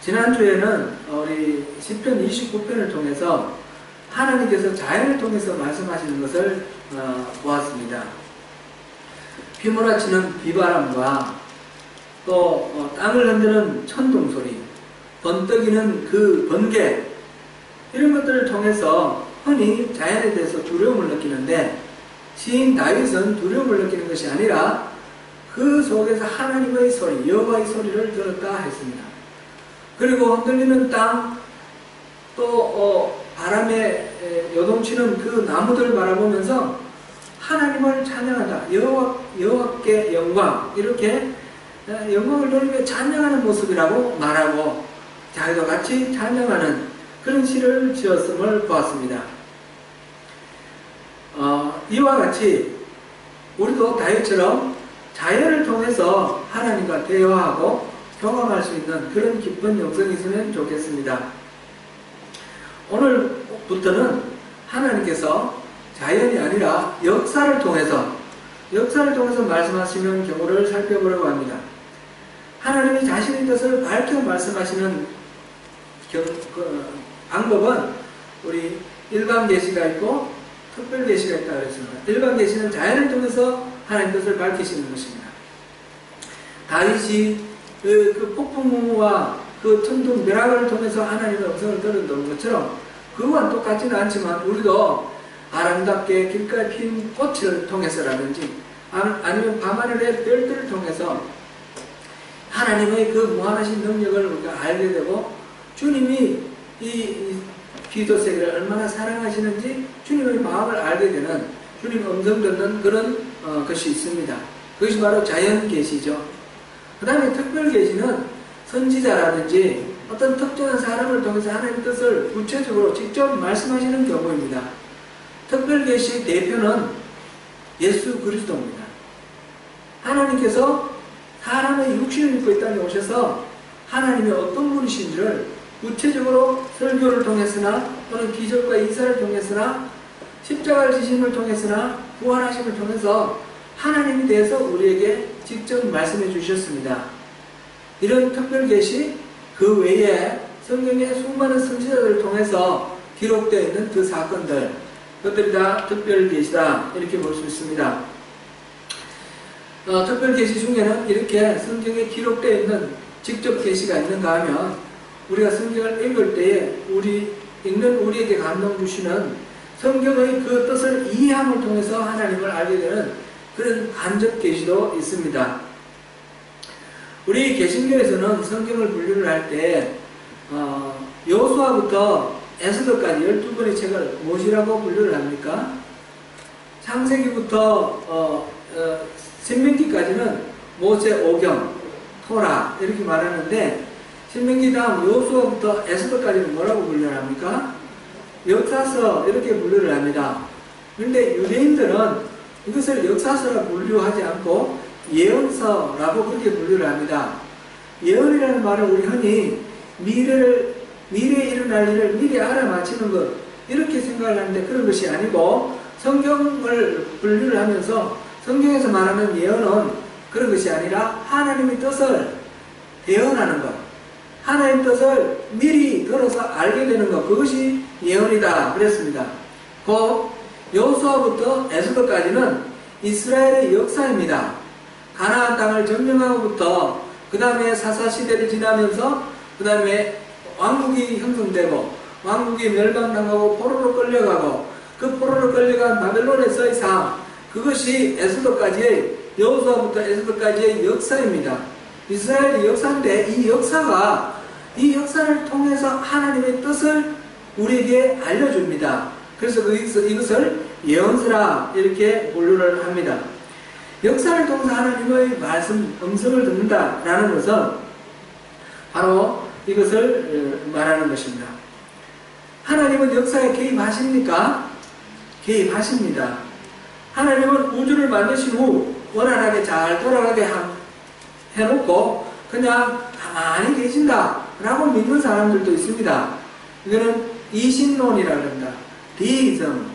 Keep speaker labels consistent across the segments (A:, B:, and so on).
A: 지난주에는 우리 시편 29편을 통해서 하나님께서 자연을 통해서 말씀하시는 것을 보았습니다. 휘몰아치는 비바람과 또 땅을 흔드는 천둥 소리, 번뜩이는 그 번개, 이런 것들을 통해서 흔히 자연에 대해서 두려움을 느끼는데, 시인 다윗은 두려움을 느끼는 것이 아니라 그 속에서 하나님의 소리, 여호와의 소리를 들었다 했습니다. 그리고 흔들리는 땅, 또 바람에 요동치는 그 나무들을 바라보면서 하나님을 찬양하다, 여호와께 영광, 이렇게 영광을 돌리며 찬양하는 모습이라고 말하고 자기도 같이 찬양하는 그런 시를 지었음을 보았습니다. 이와 같이 우리도 다윗처럼 자연을 통해서 하나님과 대화하고 경험할 수 있는 그런 기쁜 영성이 있으면 좋겠습니다. 오늘부터는 하나님께서 자연이 아니라 역사를 통해서 말씀하시는 경우를 살펴보려고 합니다. 하나님이 자신의 뜻을 밝혀 말씀하시는 방법은 우리 일반 계시가 있고 특별 계시가 있다고 했습니다. 일반 계시는 자연을 통해서 하나님 뜻을 밝히시는 것입니다. 다윗이 그 폭풍우와 그 천둥 벼락을 통해서 하나님의 음성을 들었던 것처럼 그와 똑같지는 않지만 우리도 아름답게 길가에 핀 꽃을 통해서라든지 아니면 밤하늘의 별들을 통해서 하나님의 그 무한하신 능력을 우리가 알게 되고 주님이 이 기도 세계를 얼마나 사랑하시는지 주님의 마음을 알게 되는, 주님 음성 듣는 그런 것이 있습니다. 그것이 바로 자연 계시죠. 그 다음에 특별 계시는 선지자라든지 어떤 특정한 사람을 통해서 하나님의 뜻을 구체적으로 직접 말씀하시는 경우입니다. 특별 계시의 대표는 예수 그리스도입니다. 하나님께서 사람의 육신을 입고 이 땅에 오셔서 하나님의 어떤 분이신지를 구체적으로 설교를 통해서나 또는 기적과 이사를 통해서나 십자가를 지심을 통해서나 부활하심을 통해서 하나님에 대해서 우리에게 직접 말씀해 주셨습니다. 이런 특별 계시 그 외에 성경의 수많은 선지자들을 통해서 기록되어 있는 그 사건들, 그것들이 다 특별 계시다 이렇게 볼 수 있습니다. 특별 계시 중에는 이렇게 성경에 기록되어 있는 직접 계시가 있는가 하면 우리가 성경을 읽을 때에 읽는 우리에게 감동 주시는 성경의 그 뜻을 이해함을 통해서 하나님을 알게 되는 그런 간접 계시도 있습니다. 우리 개신교에서는 성경을 분류를 할 때 여호수아부터 에스더까지 12권의 책을 무엇이라고 분류를 합니까? 창세기부터 신명기까지는 모세 오경, 토라 이렇게 말하는데, 신명기 다음 여호수아부터 에스더까지는 뭐라고 분류를 합니까? 역사서 이렇게 분류를 합니다. 그런데 유대인들은 이것을 역사서라고 분류하지 않고 예언서라고 그렇게 분류를 합니다. 예언이라는 말은 우리 흔히 미래에 일어날 일을 미리 알아맞히는 것 이렇게 생각을 하는데 그런 것이 아니고, 성경을 분류를 하면서 성경에서 말하는 예언은 그런 것이 아니라 하나님의 뜻을 예언하는 것, 하나님의 뜻을 미리 들어서 알게 되는 것, 그것이 예언이다 그랬습니다. 곧 여호수아부터 에스더까지는 이스라엘의 역사입니다. 가나안 땅을 점령하고부터 그 다음에 사사시대를 지나면서 그 다음에 왕국이 형성되고 왕국이 멸망당하고 포로로 끌려가고 그 포로로 끌려간 바벨론에서의 삶, 그것이 에스더까지의, 여호수아부터 에스더까지의 역사입니다. 이스라엘의 역사인데 이 역사를 통해서 하나님의 뜻을 우리에게 알려줍니다. 그래서 이것을 예언서라 이렇게 분류를 합니다. 역사를 통해서 하나님의 말씀, 음성을 듣는다라는 것은 바로 이것을 말하는 것입니다. 하나님은 역사에 개입하십니까? 개입하십니다. 하나님은 우주를 만드신 후 원활하게 잘 돌아가게 해놓고 그냥 가만히 계신다라고 믿는 사람들도 있습니다. 이거는 이신론이라고 합니다. 디이즘,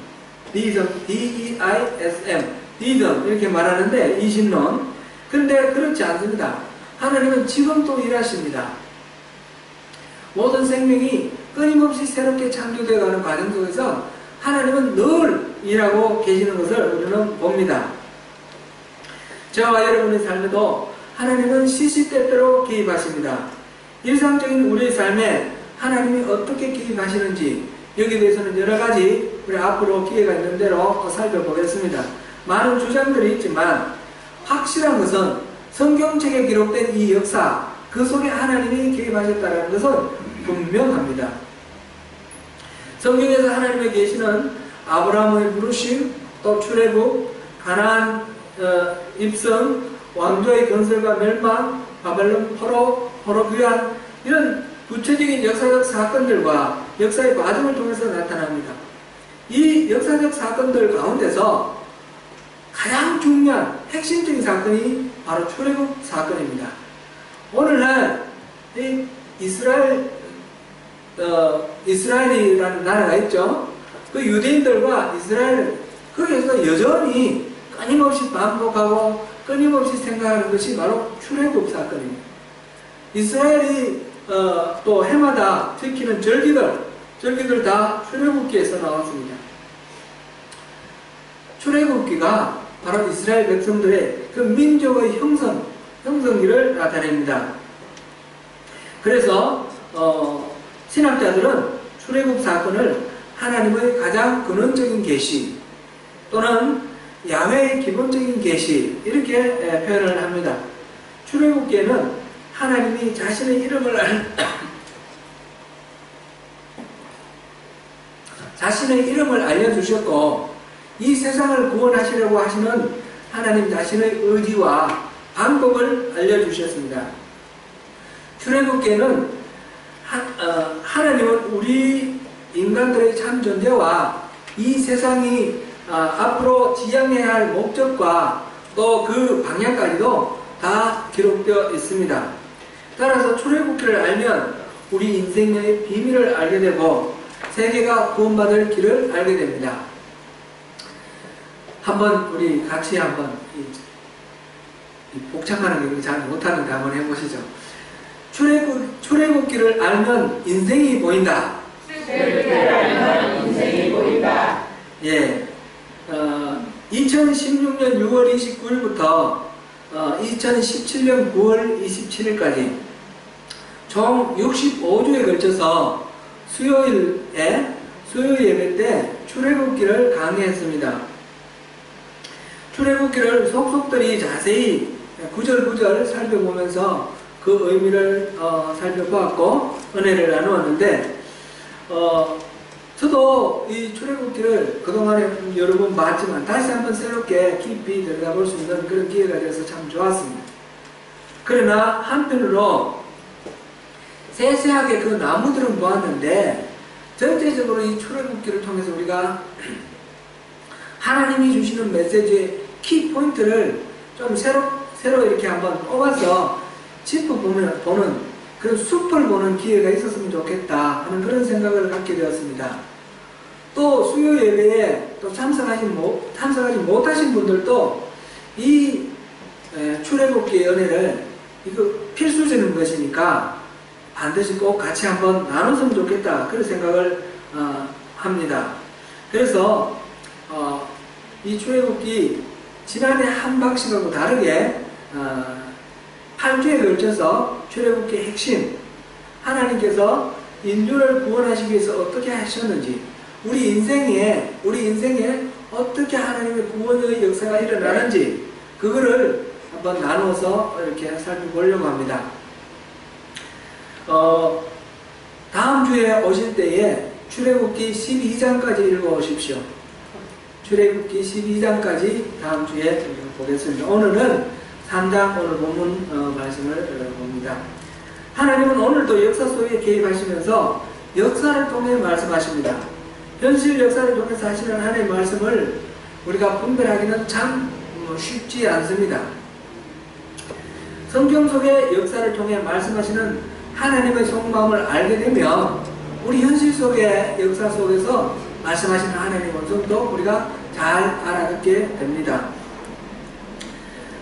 A: D-E-I-S-M, 디이즘 이렇게 말하는데 이신론. 그런데 그렇지 않습니다. 하나님은 지금도 일하십니다. 모든 생명이 끊임없이 새롭게 창조되어가는 과정 속에서 하나님은 늘 일하고 계시는 것을 우리는 봅니다. 저와 여러분의 삶에도 하나님은 시시때때로 개입하십니다. 일상적인 우리의 삶에 하나님이 어떻게 개입하시는지 여기에 대해서는 여러 가지 우리 앞으로 기회가 있는 대로 살펴보겠습니다. 많은 주장들이 있지만 확실한 것은 성경책에 기록된 이 역사 그 속에 하나님이 개입하셨다는 것은 분명합니다. 성경에서 하나님의 계시는 아브라함의 부르심, 또 출애굽, 가나안 입성, 왕조의 건설과 멸망, 바벨론 포로 귀환 이런 구체적인 역사적 사건들과 역사의 과정을 통해서 나타납니다. 이 역사적 사건들 가운데서 가장 중요한 핵심적인 사건이 바로 출애굽 사건입니다. 오늘날 이 이스라엘이라는 나라가 있죠. 그 유대인들과 이스라엘 거기에서 여전히 끊임없이 반복하고 끊임없이 생각하는 것이 바로 출애굽 사건입니다. 이스라엘이 또 해마다 지키는 절기들 다 출애굽기에서 나왔습니다. 출애굽기가 바로 이스라엘 백성들의 그 민족의 형성기를 나타냅니다. 그래서 신학자들은 출애굽 사건을 하나님의 가장 근원적인 계시 또는 야훼의 기본적인 계시 이렇게 표현을 합니다. 출애굽기에는 하나님이 자신의 이름을 알려주셨고 이 세상을 구원하시려고 하시는 하나님 자신의 의지와 방법을 알려주셨습니다. 출애굽기에는 하나님은 우리 인간들의 참 존재와 이 세상이 앞으로 지향해야 할 목적과 또 그 방향까지도 다 기록되어 있습니다. 따라서 출애굽기를 알면 우리 인생의 비밀을 알게 되고 세계가 구원받을 길을 알게 됩니다. 우리 같이 이 복잡한 게 잘 못하는데 한번 해보시죠. 출애굽기를 알면 인생이 보인다. 출애굽기를 알면 인생이 보인다. 예. 2016년 6월 29일부터 2017년 9월 27일까지 총 65주에 걸쳐서 수요일 예배 때 출애굽기를 강의했습니다. 출애굽기를 속속들이 자세히 구절구절 살펴보면서 그 의미를 살펴보았고 은혜를 나누었는데 저도 이 출애굽기를 그동안에 여러 번 봤지만 다시 한번 새롭게 깊이 들여다볼 수 있는 그런 기회가 되어서 참 좋았습니다. 그러나 한편으로 세세하게 그 나무들은 보았는데 전체적으로 이 출애굽기를 통해서 우리가 하나님이 주시는 메시지의 키포인트를 좀 새로 이렇게 한번 뽑아서 짚어보는 그런 숲을 보는 기회가 있었으면 좋겠다 하는 그런 생각을 갖게 되었습니다. 또 수요 예배에 또 참석하지 못하신 분들도 이 출애굽기의 은혜를 이거 필수적인 것이니까 반드시 꼭 같이 한번 나눴으면 좋겠다 그런 생각을 합니다. 그래서 이 출애굽기 지난해 한 방식하고 다르게 8주에 걸쳐서 출애굽기의 핵심 하나님께서 인류를 구원하시기 위해서 어떻게 하셨는지 우리 인생에 어떻게 하나님의 구원의 역사가 일어나는지 그거를 한번 나누어서 이렇게 살펴보려고 합니다. 다음 주에 오실 때에 출애굽기 12장까지 읽어오십시오. 출애굽기 12장까지 다음 주에 보겠습니다. 오늘은 3장 오늘 본문 말씀을 봅니다. 하나님은 오늘도 역사 속에 개입하시면서 역사를 통해 말씀하십니다. 현실 역사를 통해서 하시는 하나님의 말씀을 우리가 분별하기는 참 쉽지 않습니다. 성경 속의 역사를 통해 말씀하시는 하나님의 속마음을 알게 되면 우리 현실 속의 역사 속에서 말씀하시는 하나님의 음성도 우리가 잘 알아듣게 됩니다.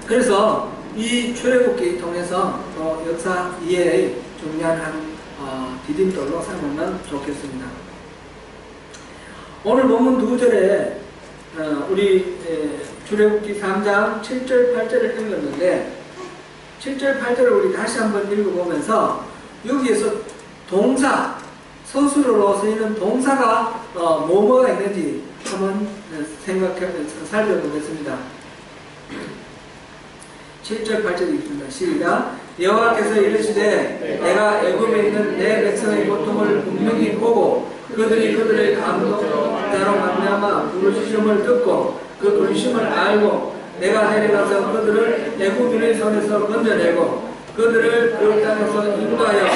A: 그래서 이 출애굽기 통해서 또 역사 이해의 중요한 한 디딤돌로 삼으면 좋겠습니다. 오늘 본문 2절에 우리 출애굽기 3장 7절 8절을 읽었는데 7절 8절을 우리 다시 한번 읽어보면서 여기에서 동사, 서술어로 쓰이는 동사가 뭐가 있는지 한번 살펴보겠습니다. 7절 8절 읽습니다. 시작. 여호와께서 이르시되 내가 애굽에 있는 내 백성의 고통을 분명히 보고 그들이 그들의 감독자로 말미암아 부르짖음을 듣고 그 근심을 알고 내가 내려가서 그들을 애굽인의 손에서 건져내고 그들을 그 땅에서 인도하여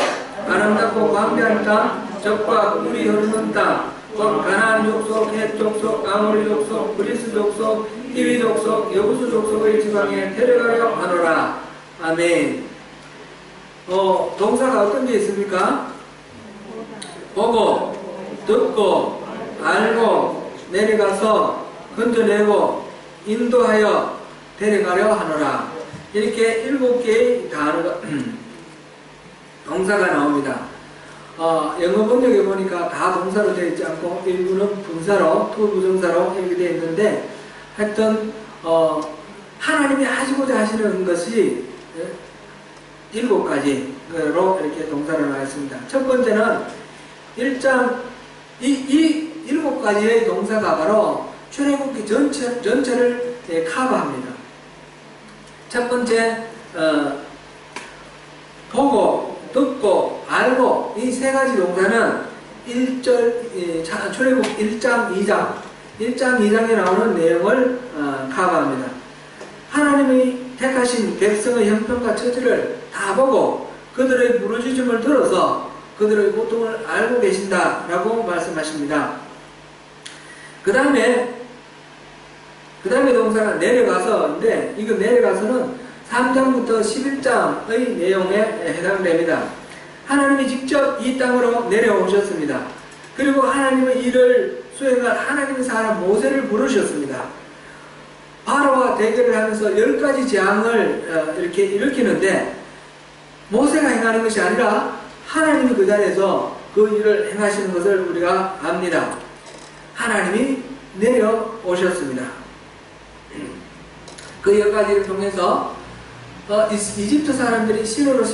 A: 아름답고 광대한 땅 적과 물이 흐르는 땅 곧 가나안 족속, 헷 족속, 아모리 족속, 브리스 족속, 히위 족속, 여부수 족속의 지방에 데려가려 하노라. 아멘. 동사가 어떤 게 있습니까? 보고, 듣고, 알고, 내려가서 건져내고, 인도하여 데려가려 하노라. 이렇게 7개의 단어가 동사가 나옵니다. 영어 번역에 보니까 다 동사로 되어 있지 않고 일부는 분사로, 투부정사로 이렇게 되어 있는데 하여튼 하나님이 하시고자 하시는 것이 7가지로 이렇게 동사로 나와 있습니다. 첫 번째는 1장 이 7가지의 동사가 바로 출애굽기 전체를 커버합니다. 첫 번째 보고, 듣고, 알고 이 3가지 동사는 1절 출애굽 1장, 2장 1장, 2장에 나오는 내용을 커버합니다. 하나님이 택하신 백성의 형편과 처지를 다 보고 그들의 부르짖음을 들어서 그들의 고통을 알고 계신다라고 말씀하십니다. 그 다음에 동사가 내려가서인데 이거 내려가서는 3장부터 11장의 내용에 해당됩니다. 하나님이 직접 이 땅으로 내려오셨습니다. 그리고 하나님의 일을 수행할 하나님의 사람 모세를 부르셨습니다. 바로와 대결을 하면서 10가지 재앙을 이렇게 일으키는데 모세가 행하는 것이 아니라 하나님이 그 자리에서 그 일을 행하시는 것을 우리가 압니다. 하나님이 내려오셨습니다. 그 10가지를 통해서 이집트 사람들이 신으로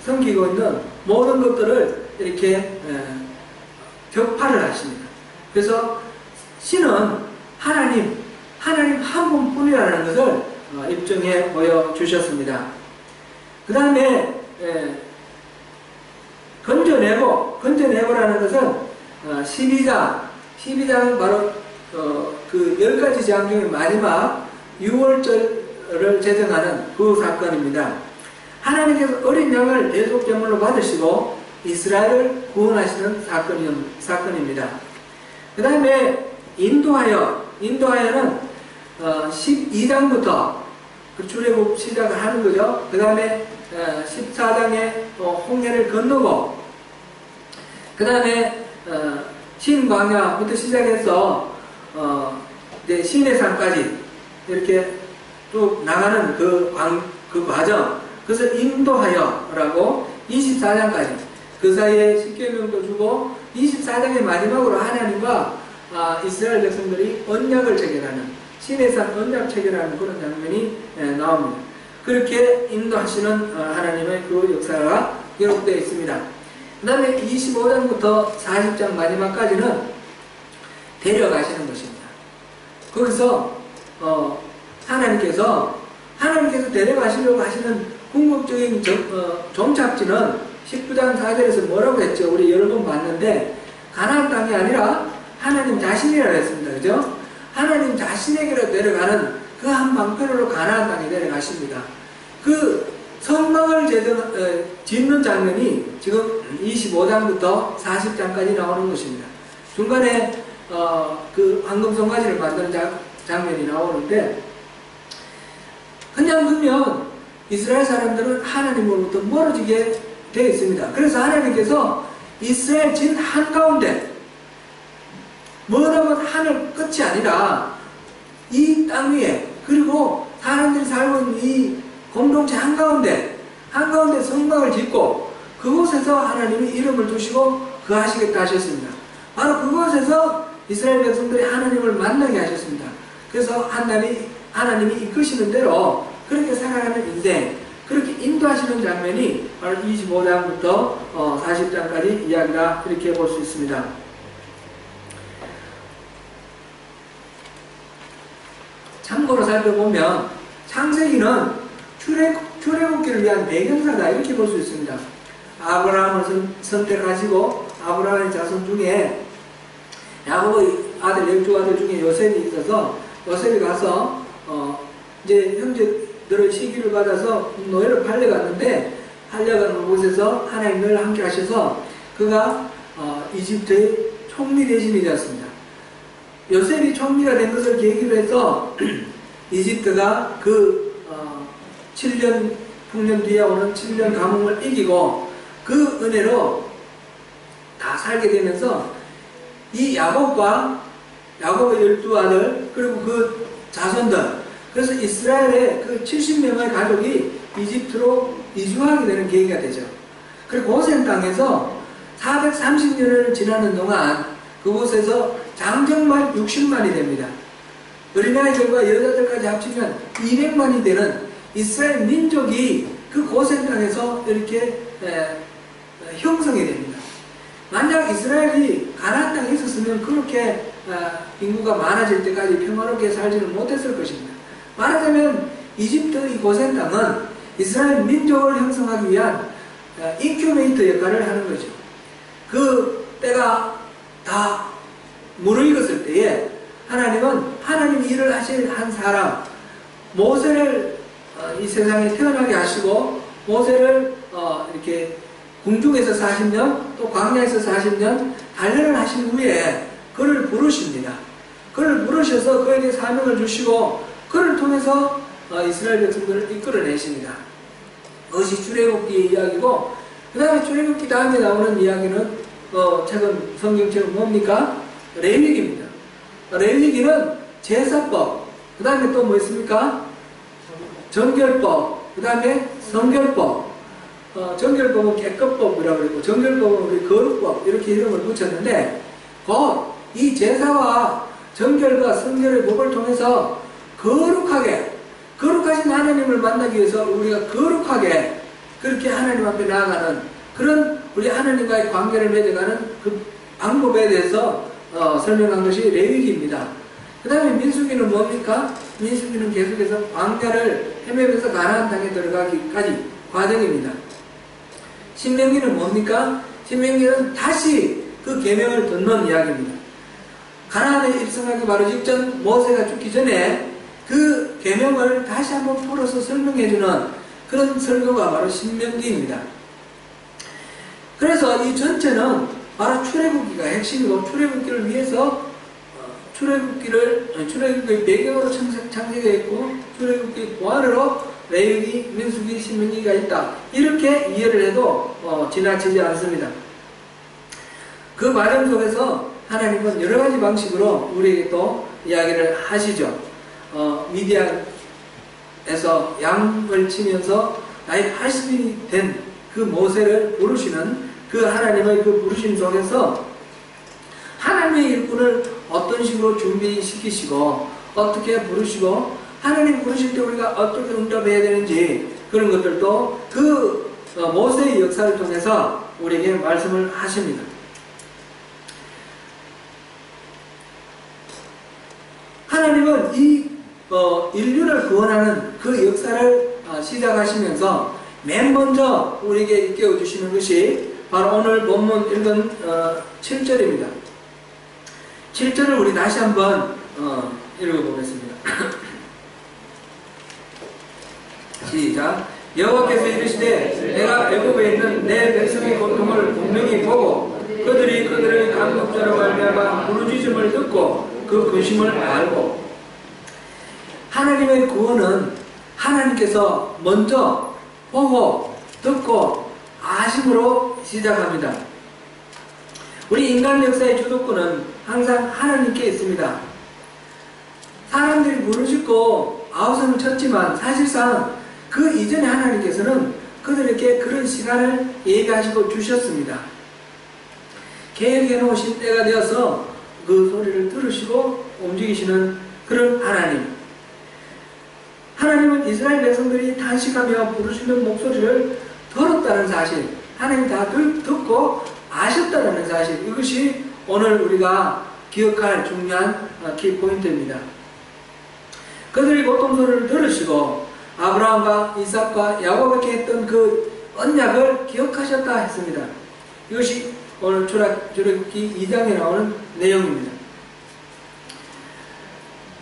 A: 섬기고 있는 모든 것들을 이렇게 격파를 하십니다. 그래서 신은 하나님 한 분뿐이라는 것을 입증해 보여주셨습니다. 그 다음에 건져내고라는 것은 12장은 바로 그 10가지 재앙 중에 마지막 6월절을 제정하는 그 사건입니다. 하나님께서 어린 양을 대속제물로 받으시고 이스라엘을 구원하시는 사건입니다. 그 다음에 인도하여는 12장부터 출애굽 시작을 하는 거죠. 그 다음에 14장에 홍해를 건너고 그 다음에 신광야부터 시작해서 시내산까지 이렇게 쭉 나가는 그 과정, 그것을 인도하여라고 24장까지 그 사이에 십계명도 주고 24장의 마지막으로 하나님과 이스라엘 백성들이 언약을 체결하는 시내산 언약 체결하는 그런 장면이 나옵니다. 그렇게 인도하시는 하나님의 그 역사가 기록되어 있습니다. 그 다음에 25장부터 40장 마지막까지는 데려가시는 것입니다. 거기서 하나님께서 데려가시려고 하시는 궁극적인 종착지는 19장 4절에서 뭐라고 했죠? 우리 여러 번 봤는데 가나안 땅이 아니라 하나님 자신이라고 했습니다. 그죠? 하나님 자신에게로 내려가는 그 한 방편으로 가나안 땅에 내려가십니다. 그 성막을 짓는 장면이 지금 25장부터 40장까지 나오는 것입니다. 중간에 그 황금성가지를 만드는 장면이 나오는데 그냥 보면 이스라엘 사람들은 하나님으로부터 멀어지게 되어 있습니다. 그래서 하나님께서 이스라엘 진 한가운데 머나먼 하늘 끝이 아니라 이 땅 위에 그리고 사람들이 살고 있는 이 공동체 한가운데 성막을 짓고 그곳에서 하나님이 이름을 두시고 거하시겠다 하셨습니다. 바로 그곳에서 이스라엘 백성들이 하나님을 만나게 하셨습니다. 그래서 하나님이 이끄시는 대로 그렇게 살아가는 인생, 그렇게 인도하시는 장면이 바로 25장부터 40장까지 이야기가 이렇게 볼 수 있습니다. 참고로 살펴보면 창세기는 출애굽기를 위한 배경사다 이렇게 볼 수 있습니다. 아브라함을 선택하시고 아브라함의 자손 중에 야곱의 아들 12아들 중에 요셉이 있어서 요셉이 가서 이제 형제들의 시기를 받아서 노예를 팔려갔는데 팔려가는 곳에서 하나님 늘 함께 하셔서 그가 이집트의 총리 대신이 되었습니다. 요셉이 총리가 된 것을 계기로 해서 이집트가 그 7년 풍년 뒤에 오는 7년 가뭄을 이기고 그 은혜로 다 살게 되면서 이 야곱의 12아들 그리고 그 자손들, 그래서 이스라엘의 그 70명의 가족이 이집트로 이주하게 되는 계기가 되죠. 그리고 고센 땅에서 430년을 지나는 동안 그곳에서 장정만 60만이 됩니다. 어린아이들과 여자들까지 합치면 200만이 되는 이스라엘 민족이 그 고센 땅에서 이렇게 형성이 됩니다. 만약 이스라엘이 가나안 땅에 있었으면 그렇게 인구가 많아질 때까지 평화롭게 살지는 못했을 것입니다. 말하자면 이집트의 고센 땅은 이스라엘 민족을 형성하기 위한 인큐베이터 역할을 하는 거죠. 그 때가 다 무르익었을 때에 하나님은 하나님 일을 하실 한 사람 모세를 이 세상에 태어나게 하시고 모세를 이렇게 궁중에서 40년 또 광야에서 40년 단련을 하신 후에 그를 부르십니다. 그를 부르셔서 그에게 사명을 주시고 그를 통해서 이스라엘 백성들을 이끌어내십니다. 그것이 출애굽기의 이야기고, 그 다음에 출애굽기 다음에 나오는 이야기는 최근 성경책은 뭡니까? 레위기입니다. 레위기는 제사법, 그 다음에 또 뭐 있습니까? 정결법, 그 다음에 성결법. 정결법은 깨끗법이라고 그러고 정결법은 우리 거룩법 이렇게 이름을 붙였는데, 곧 이 제사와 정결과 성결의 법을 통해서 거룩하신 하나님을 만나기 위해서 우리가 거룩하게 그렇게 하나님 앞에 나아가는 그런 우리 하나님과의 관계를 맺어가는 그 방법에 대해서 설명한 것이 레위기입니다. 그 다음에 민수기는 뭡니까? 민수기는 계속해서 광야를 헤매면서 가나안 땅에 들어가기까지 과정입니다. 신명기는 뭡니까? 신명기는 다시 그 계명을 듣는 이야기입니다. 가나안에 입성하기 바로 직전 모세가 죽기 전에 그 계명을 다시 한번 풀어서 설명해주는 그런 설교가 바로 신명기입니다. 그래서 이 전체는 바로 출애굽기가 핵심이고 출애굽기를 위해서 출애굽기의 배경으로 창세되어 있고 출애굽기 보완으로 레위기, 민수기, 신명기가 있다. 이렇게 이해를 해도 지나치지 않습니다. 그 과정 속에서 하나님은 여러 가지 방식으로 우리에게 또 이야기를 하시죠. 미디안에서 양을 치면서 나이 80인이 된 그 모세를 부르시는 그 하나님의 그 부르심 속에서 하나님의 일꾼을 어떤 식으로 준비시키시고 어떻게 부르시고 하나님 부르실 때 우리가 어떻게 응답해야 되는지 그런 것들도 그 모세의 역사를 통해서 우리에게 말씀을 하십니다. 하나님은 이 인류를 구원하는 그 역사를 시작하시면서 맨 먼저 우리에게 일깨워 주시는 것이 바로 오늘 본문 읽은 7절입니다. 7절을 우리 다시 한번 읽어보겠습니다. 시작. 여호와께서 이르시되 내가 애굽에 있는 내 백성의 고통을 분명히 보고 그들의 간급자로 말미암아 부르짖음을 듣고 그 근심을 알고. 하나님의 구원은 하나님께서 먼저 보고 듣고 아심으로 시작합니다. 우리 인간 역사의 주도권은 항상 하나님께 있습니다. 사람들이 부르짖고 아우성을 쳤지만 사실상 그 이전에 하나님께서는 그들에게 그런 시간을 예비하시고 주셨습니다. 계획해 놓으신 때가 되어서 그 소리를 들으시고 움직이시는 그런 하나님. 하나님은 이스라엘 백성들이 탄식하며 부르시는 목소리를 들었다는 사실, 하나님 다 듣고 아셨다는 사실, 이것이 오늘 우리가 기억할 중요한 키포인트입니다. 그들이 고통 소리를 들으시고 아브라함과 이삭과 야곱에게 했던 그 언약을 기억하셨다 했습니다. 이것이 오늘 출애굽기 2장에 나오는 내용입니다.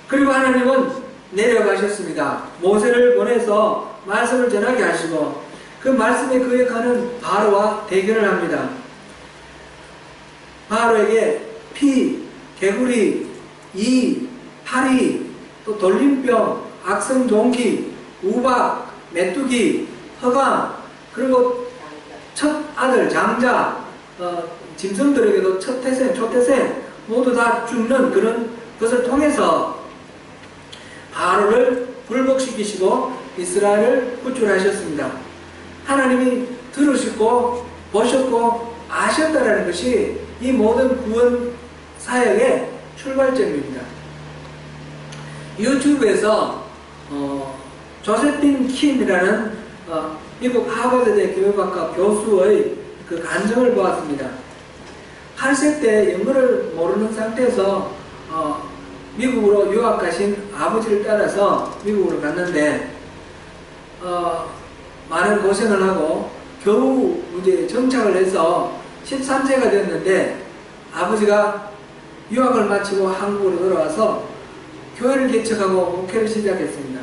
A: 그리고 하나님은 내려가셨습니다. 모세를 보내서 말씀을 전하게 하시고 그 말씀에 거역하는 바로와 대결을 합니다. 바로에게 피, 개구리, 이, 파리, 또 돌림병, 악성종기, 우박, 메뚜기, 허감, 그리고 첫 아들, 장자, 짐승들에게도 첫 태생, 초태생 모두 다 죽는 그런 것을 통해서 바로를 굴복시키시고 이스라엘을 구출하셨습니다. 하나님이 들으시고 보셨고 아셨다라는 것이 이 모든 구원 사역의 출발점입니다. 유튜브에서 조세핀 킴이라는 미국 하버드대 교육학과 교수의 그 간증을 보았습니다. 8세 때 영어를 모르는 상태에서 미국으로 유학 가신 아버지를 따라서 미국으로 갔는데 많은 고생을 하고 겨우 이제 정착을 해서 13세가 됐는데 아버지가 유학을 마치고 한국으로 돌아와서 교회를 개척하고 목회를 시작했습니다.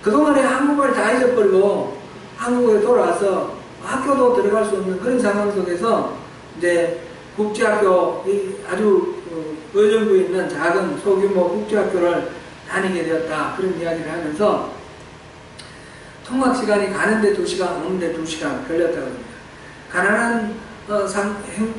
A: 그동안에 한국어를 다 잊어버리고 한국에 돌아와서 학교도 들어갈 수 없는 그런 상황 속에서 이제 국제학교, 아주 의정부에 있는 작은 소규모 국제학교를 다니게 되었다. 그런 이야기를 하면서 통학 시간이 가는데 2시간, 오는데 2시간 걸렸다고 합니다. 가난한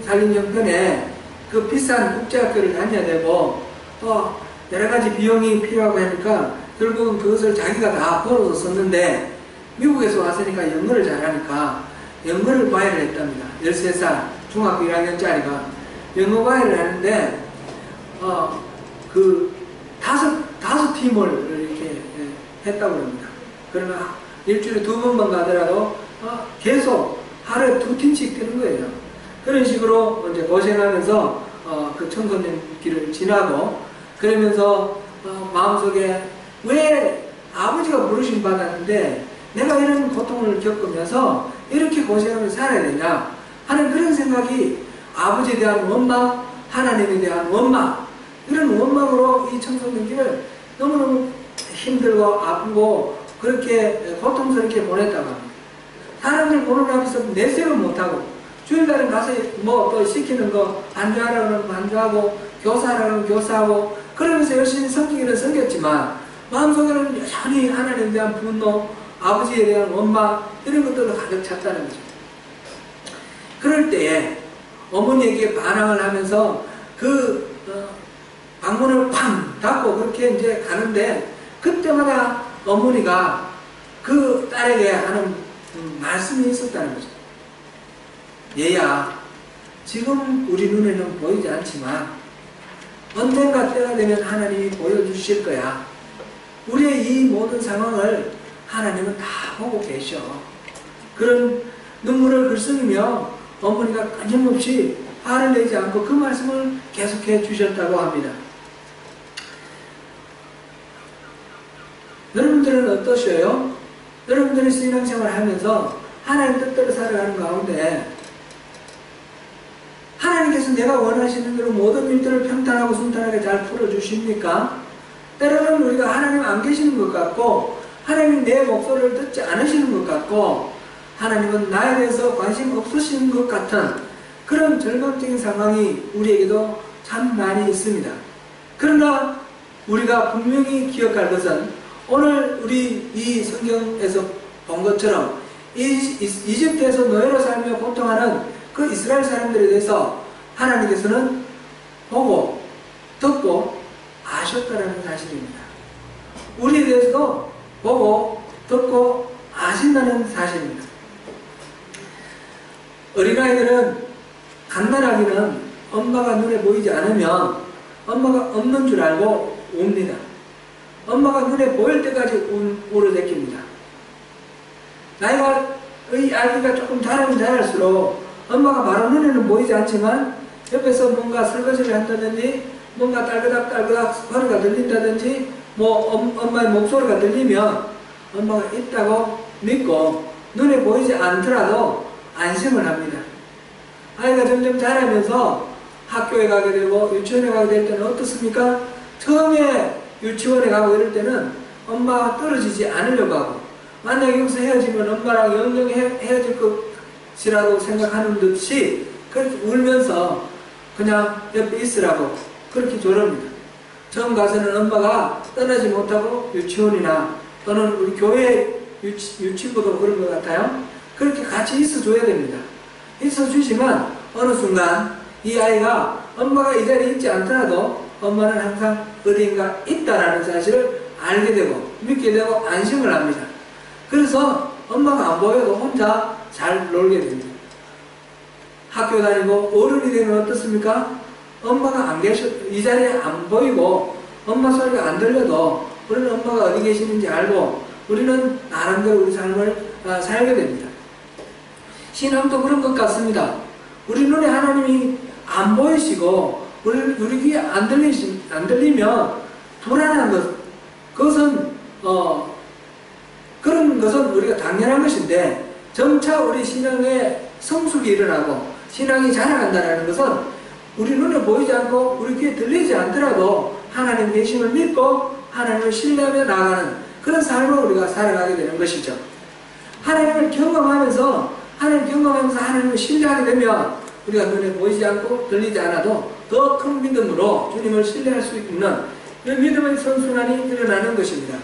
A: 살림 형편에 그 비싼 국제학교를 다녀야 되고 또 여러가지 비용이 필요하고 하니까 결국은 그것을 자기가 다 벌어서 썼는데 미국에서 왔으니까 영어를 잘하니까 영어를 과외를 했답니다. 13살 중학교 1학년짜리가 영어 과외를 하는데 그 다섯 팀을 이렇게 했다고 합니다. 그러면 일주일에 2번만 가더라도 계속 하루에 2팀씩 뛰는 거예요. 그런 식으로 이제 고생하면서 그 청소년 길을 지나고 그러면서 마음속에 왜 아버지가 부르심 받았는데 내가 이런 고통을 겪으면서 이렇게 고생하면서 살아야 되냐 하는 그런 생각이 아버지에 대한 원망, 하나님에 대한 원망, 이런 원망으로 이 청소년기를 너무너무 힘들고 아프고 그렇게 고통스럽게 보냈다고 합니다. 사람들 보는 앞에서 내색을 못하고 주일날은 가서 뭐 또 시키는 거 반주하라고 하면 반주하고 교사하라고 하면 교사하고 그러면서 열심히 섬기기는 섬겼지만 마음속에는 여전히 하나님에 대한 분노, 아버지에 대한 원망 이런 것들로 가득 찼다는 거죠. 그럴 때에 어머니에게 반항을 하면서 그 방문을 쾅 닫고 그렇게 이제 가는데 그때마다 어머니가 그 딸에게 하는 말씀이 있었다는 거죠. 얘야, 지금 우리 눈에는 보이지 않지만 언젠가 때가 되면 하나님이 보여주실 거야. 우리의 이 모든 상황을 하나님은 다 보고 계셔. 그런 눈물을 글썽이며 어머니가 끊임없이 화를 내지 않고 그 말씀을 계속해 주셨다고 합니다. 여러분들은 어떠셔요? 여러분들이 신앙생활을 하면서 하나님 뜻대로 살아가는 가운데 하나님께서 내가 원하시는 대로 모든 일들을 평탄하고 순탄하게 잘 풀어주십니까? 때로는 우리가 하나님 안 계시는 것 같고 하나님 내 목소리를 듣지 않으시는 것 같고 하나님은 나에 대해서 관심 없으시는 것 같은 그런 절망적인 상황이 우리에게도 참 많이 있습니다. 그러나 우리가 분명히 기억할 것은 오늘 우리 이 성경에서 본 것처럼 이집트에서 노예로 살며 고통하는 그 이스라엘 사람들에 대해서 하나님께서는 보고 듣고 아셨다는 사실입니다. 우리에 대해서도 보고 듣고 아셨다는 아신다는 사실입니다. 어린아이들은 갓난아기는 엄마가 눈에 보이지 않으면 엄마가 없는 줄 알고 웁니다. 엄마가 눈에 보일 때까지 울어 댔깁니다. 이 아기가 조금 자라면 자랄수록 엄마가 바로 눈에는 보이지 않지만 옆에서 뭔가 설거지를 한다든지 뭔가 딸그닥딸그닥 소리가 들린다든지 엄마의 목소리가 들리면 엄마가 있다고 믿고 눈에 보이지 않더라도 안심을 합니다. 아이가 점점 자라면서 학교에 가게 되고 유치원에 가게 될 때는 어떻습니까? 처음에 유치원에 가고 이럴 때는 엄마가 떨어지지 않으려고 하고 만약에 여기서 헤어지면 엄마랑 영영 헤어질 것이라고 생각하는 듯이 그렇게 울면서 그냥 옆에 있으라고 그렇게 조릅니다. 처음 가서는 엄마가 떠나지 못하고 유치원이나 또는 우리 교회 유치부도 그런 것 같아요. 그렇게 같이 있어줘야 됩니다. 있어주지만 어느 순간 이 아이가 엄마가 이 자리에 있지 않더라도 엄마는 항상 어디인가 있다라는 사실을 알게 되고 믿게 되고 안심을 합니다. 그래서 엄마가 안 보여도 혼자 잘 놀게 됩니다. 학교 다니고 어른이 되면 어떻습니까? 엄마가 안 계셔, 이 자리에 안 보이고 엄마 소리가 안 들려도 우리는 엄마가 어디 계시는지 알고 우리는 나름대로 우리 삶을 살게 됩니다. 신앙도 그런 것 같습니다. 우리 눈에 하나님이 안 보이시고 우리 귀에 안 들리면 불안한 것, 그것은 그런 것은 우리가 당연한 것인데 점차 우리 신앙의 성숙이 일어나고 신앙이 자라간다는 것은 우리 눈에 보이지 않고 우리 귀에 들리지 않더라도 하나님 계심을 믿고 하나님을 신뢰하며 나아가는 그런 삶을 우리가 살아가게 되는 것이죠. 하나님을 경험하면서 하나님을 신뢰하게 되면 우리가 눈에 보이지 않고 들리지 않아도 더 큰 믿음으로 주님을 신뢰할 수 있는 그 믿음의 선순환이 일어나는 것입니다.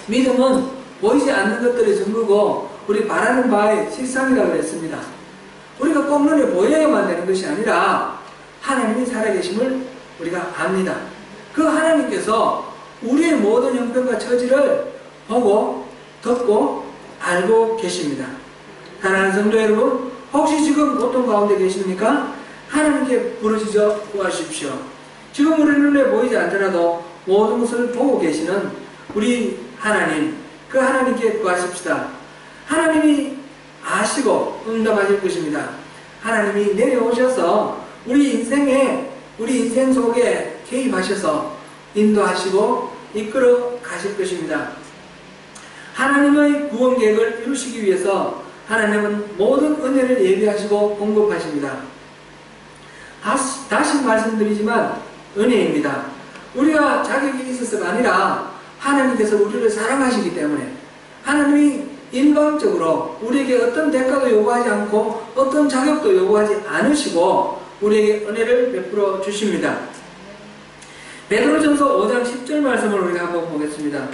A: 믿음은 보이지 않는 것들의 증거고 우리 바라는 바의 실상이라고 했습니다. 우리가 꼭 눈에 보여야만 되는 것이 아니라 하나님이 살아계심을 우리가 압니다. 그 하나님께서 우리의 모든 형편과 처지를 보고 듣고 알고 계십니다. 사랑하는 성도 여러분, 혹시 지금 고통 가운데 계십니까? 하나님께 부르짖어 구하십시오. 지금 우리 눈에 보이지 않더라도 모든 것을 보고 계시는 우리 하나님, 그 하나님께 구하십시다. 하나님이 아시고 응답하실 것입니다. 하나님이 내려오셔서 우리 인생 속에 개입하셔서 인도하시고 이끌어 가실 것입니다. 하나님의 구원 계획을 이루시기 위해서 하나님은 모든 은혜를 예비하시고 공급하십니다. 다시 말씀드리지만 은혜입니다. 우리가 자격이 있어서가 아니라 하나님께서 우리를 사랑하시기 때문에 하나님이 일방적으로 우리에게 어떤 대가도 요구하지 않고 어떤 자격도 요구하지 않으시고 우리에게 은혜를 베풀어 주십니다. 베드로전서 5장 10절 말씀을 우리가 한번 보겠습니다.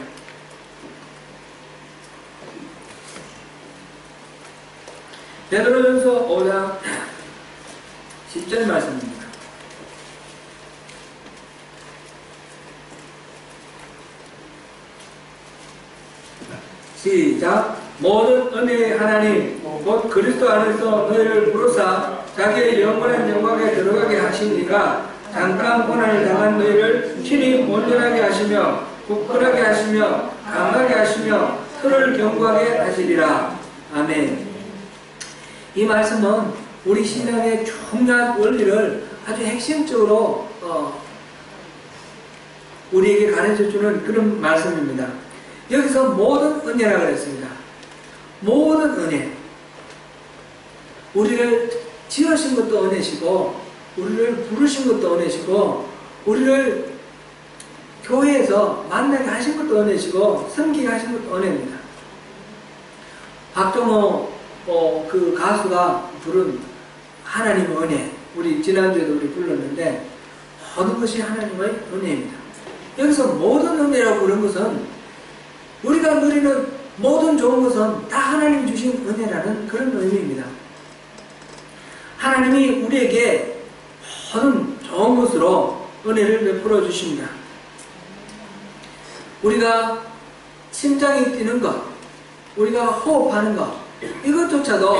A: 베드로전서 5장 10절 말씀입니다. 시작. 모든 은혜의 하나님 곧 그리스도 안에서 너희를 부르사 자기의 영원한 영광에 들어가게 하신 이가 잠깐 고난을 당한 너희를 친히 온전하게 하시며 굳건하게 하시며 강하게 하시며 서로를 견고하게 하시리라. 아멘. 이 말씀은 우리 신앙의 중요한 원리를 아주 핵심적으로 우리에게 가르쳐주는 그런 말씀입니다. 여기서 모든 은혜라고 했습니다. 모든 은혜. 우리를 지으신 것도 은혜시고 우리를 부르신 것도 은혜시고 우리를 교회에서 만나게 하신 것도 은혜시고 섬기게 하신 것도 은혜입니다. 박정호 그 가수가 부른 하나님의 은혜, 우리 지난주에도 우리 불렀는데 모든 것이 하나님의 은혜입니다. 여기서 모든 은혜라고 부른 것은 우리가 누리는 모든 좋은 것은 다 하나님이 주신 은혜라는 그런 의미입니다. 하나님이 우리에게 모든 좋은 것으로 은혜를 베풀어 주십니다. 우리가 심장이 뛰는 것, 우리가 호흡하는 것, 이것조차도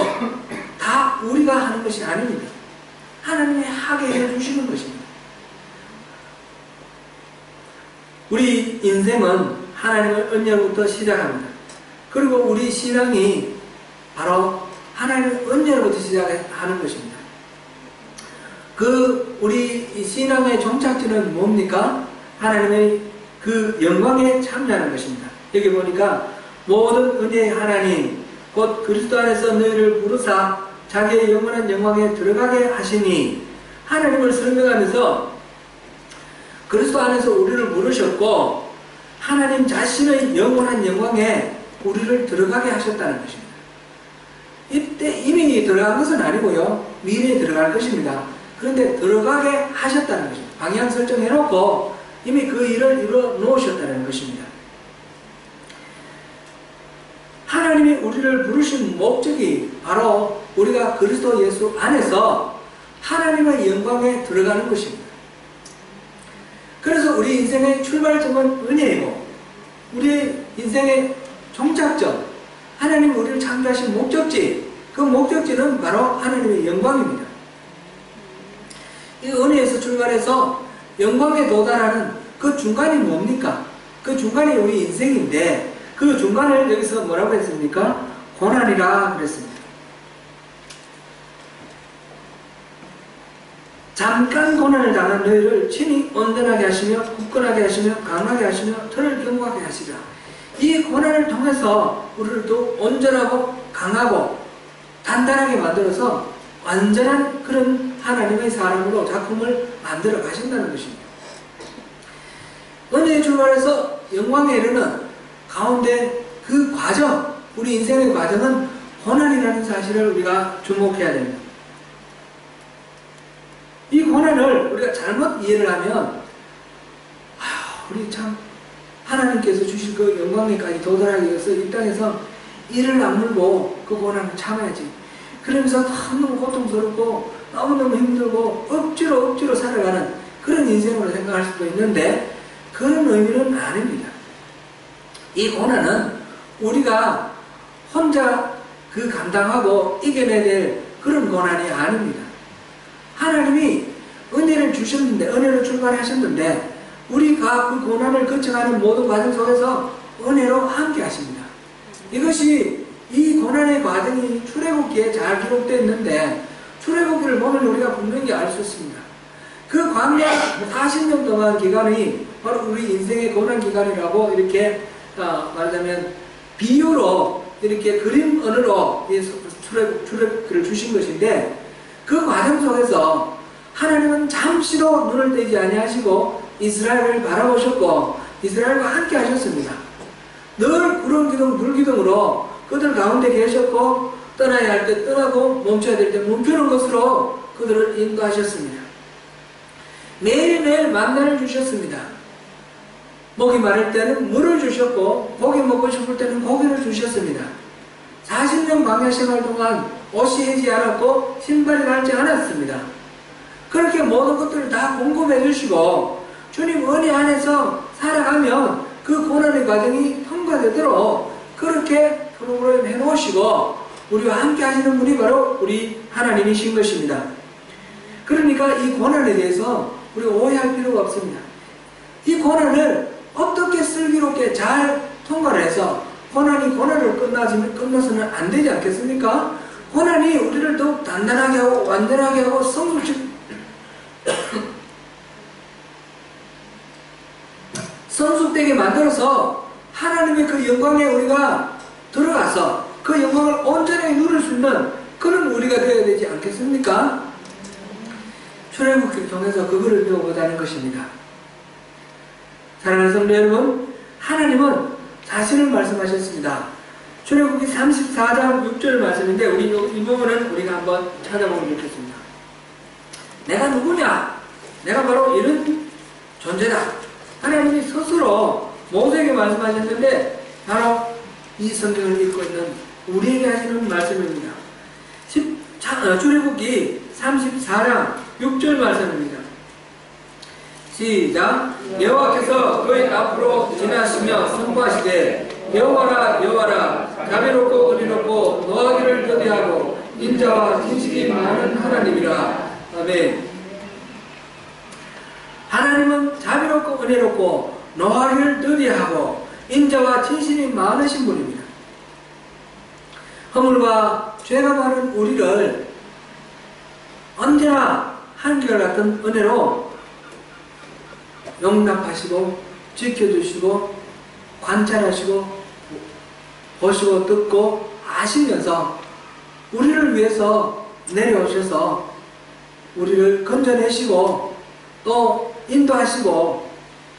A: 다 우리가 하는 것이 아닙니다. 하나님이 하게 해주시는 것입니다. 우리 인생은 하나님의 은혜로부터 시작합니다. 그리고 우리 신앙이 바로 하나님의 은혜로부터 시작하는 것입니다. 우리 신앙의 종착지는 뭡니까? 하나님의 그 영광에 참여하는 것입니다. 여기 보니까 모든 은혜의 하나님 곧 그리스도 안에서 너희를 부르사 자기의 영원한 영광에 들어가게 하시니, 하나님을 설명하면서 그리스도 안에서 우리를 부르셨고 하나님 자신의 영원한 영광에 우리를 들어가게 하셨다는 것입니다. 이때 이미 들어간 것은 아니고요, 미래에 들어갈 것입니다. 그런데 들어가게 하셨다는 것입니다. 방향 설정해놓고 이미 그 일을 이루어 놓으셨다는 것입니다. 하나님이 우리를 부르신 목적이 바로 우리가 그리스도 예수 안에서 하나님의 영광에 들어가는 것입니다. 그래서 우리 인생의 출발점은 은혜이고 우리 인생의 종착점, 하나님이 우리를 창조하신 목적지, 그 목적지는 바로 하나님의 영광입니다. 이 은혜에서 출발해서 영광에 도달하는 그 중간이 뭡니까? 그 중간이 우리 인생인데 그 중간을 여기서 뭐라고 했습니까? 고난이라 그랬습니다. 잠깐 고난을 당한 너희를 친히 온전하게 하시며 굳건하게 하시며 강하게 하시며 털을 견고하게 하시라. 이 고난을 통해서 우리를 또 온전하고 강하고 단단하게 만들어서 완전한 그런 하나님의 사람으로 작품을 만들어 가신다는 것입니다. 은혜에 출발해서 영광에 이르는 가운데 그 과정, 우리 인생의 과정은 고난이라는 사실을 우리가 주목해야 됩니다. 이 고난을 우리가 잘못 이해를 하면 우리 참 하나님께서 주실 그 영광에까지 도달하기 위해서 이 땅에서 이를 악물고 그 고난을 참아야지, 그러면서 너무 고통스럽고 너무너무 힘들고 억지로 살아가는 그런 인생으로 생각할 수도 있는데 그런 의미는 아닙니다. 이 고난은 우리가 혼자 그 감당하고 이겨내야 될 그런 고난이 아닙니다. 하나님이 은혜를 주셨는데, 은혜로 출발하셨는데 우리가 그 고난을 거쳐가는 모든 과정 속에서 은혜로 함께 하십니다. 이것이 이 고난의 과정이 출애굽기에 잘 기록되어 있는데 출애굽기를 보면 우리가 분명히 알 수 있습니다. 그 광야 40년 동안 기간이 바로 우리 인생의 고난 기간이라고 이렇게 말하자면 비유로 이렇게 그림 언어로 출애굽기를 주신 것인데 그 과정 속에서 하나님은 잠시도 눈을 떼지 아니하시고 이스라엘을 바라보셨고 이스라엘과 함께 하셨습니다. 늘 구름 기둥 불 기둥으로 그들 가운데 계셨고 떠나야 할 때 떠나고 멈춰야 될 때 멈추는 것으로 그들을 인도하셨습니다. 매일매일 만나를 주셨습니다. 목이 마를 때는 물을 주셨고 고기 먹고 싶을 때는 고기를 주셨습니다. 40년 광야 생활 동안 옷이 해지 않았고 신발이 닳지 않았습니다. 그렇게 모든 것들을 다 공급해 주시고 주님 은혜 안에서 살아가면 그 고난의 과정이 통과되도록 그렇게 프로그램 해놓으시고 우리와 함께 하시는 분이 바로 우리 하나님이신 것입니다. 그러니까 이 고난에 대해서 우리가 오해할 필요가 없습니다. 이 고난을 어떻게 슬기롭게 잘 통과를 해서 고난을 끝나서는 안 되지 않겠습니까? 고난이 우리를 더욱 단단하게 하고 완전하게 하고 성숙되게 만들어서 하나님의 그 영광에 우리가 들어가서 그 영광을 온전하게 누릴 수 있는 그런 우리가 되어야 되지 않겠습니까? 출애굽기를 통해서 그거를 배워보자는 것입니다. 사랑하는 성도 여러분, 하나님은 자신을 말씀하셨습니다. 출애굽기 34장 6절 말씀인데 우리 이 부분은 우리가 한번 찾아보면 좋겠습니다. 내가 누구냐? 내가 바로 이런 존재다. 하나님이 스스로 모세에게 말씀하셨는데 바로 이 성경을 읽고 있는 우리에게 하시는 말씀입니다. 출애굽기 34장 6절 말씀입니다. 시작. 여호와께서 그의 앞으로 지나시며 선포하시되 여호와라 여호와라 자비롭고 은혜롭고 노하기를 더디하고 인자와 진실이 많은 하나님이라. 아멘. 하나님은 자비롭고 은혜롭고 노하기를 더디하고 인자와 진실이 많으신 분입니다. 허물과 죄가 많은 우리를 언제나 한결같은 은혜로 용납하시고 지켜주시고 관찰하시고 보시고 듣고 아시면서 우리를 위해서 내려오셔서 우리를 건져내시고 또 인도하시고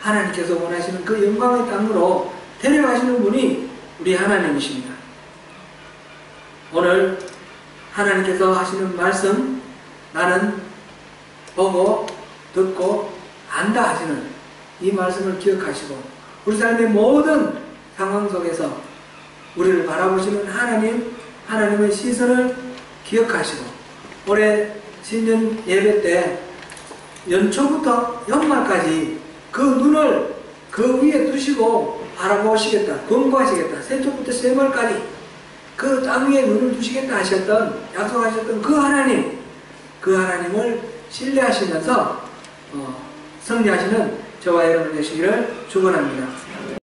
A: 하나님께서 원하시는 그 영광의 땅으로 데려가시는 분이 우리 하나님이십니다. 오늘 하나님께서 하시는 말씀, 나는 보고 듣고 안다 하시는 이 말씀을 기억하시고 우리 삶의 모든 상황 속에서 우리를 바라보시는 하나님의 시선을 기억하시고 올해 신년 예배 때 연초부터 연말까지 그 눈을 그 위에 두시고 바라보시겠다, 권고하시겠다, 세초부터 세월까지 그 땅 위에 눈을 두시겠다 하셨던, 약속하셨던 그 하나님을 신뢰하시면서 승리하시는 저와 여러분 되시기를 축원합니다.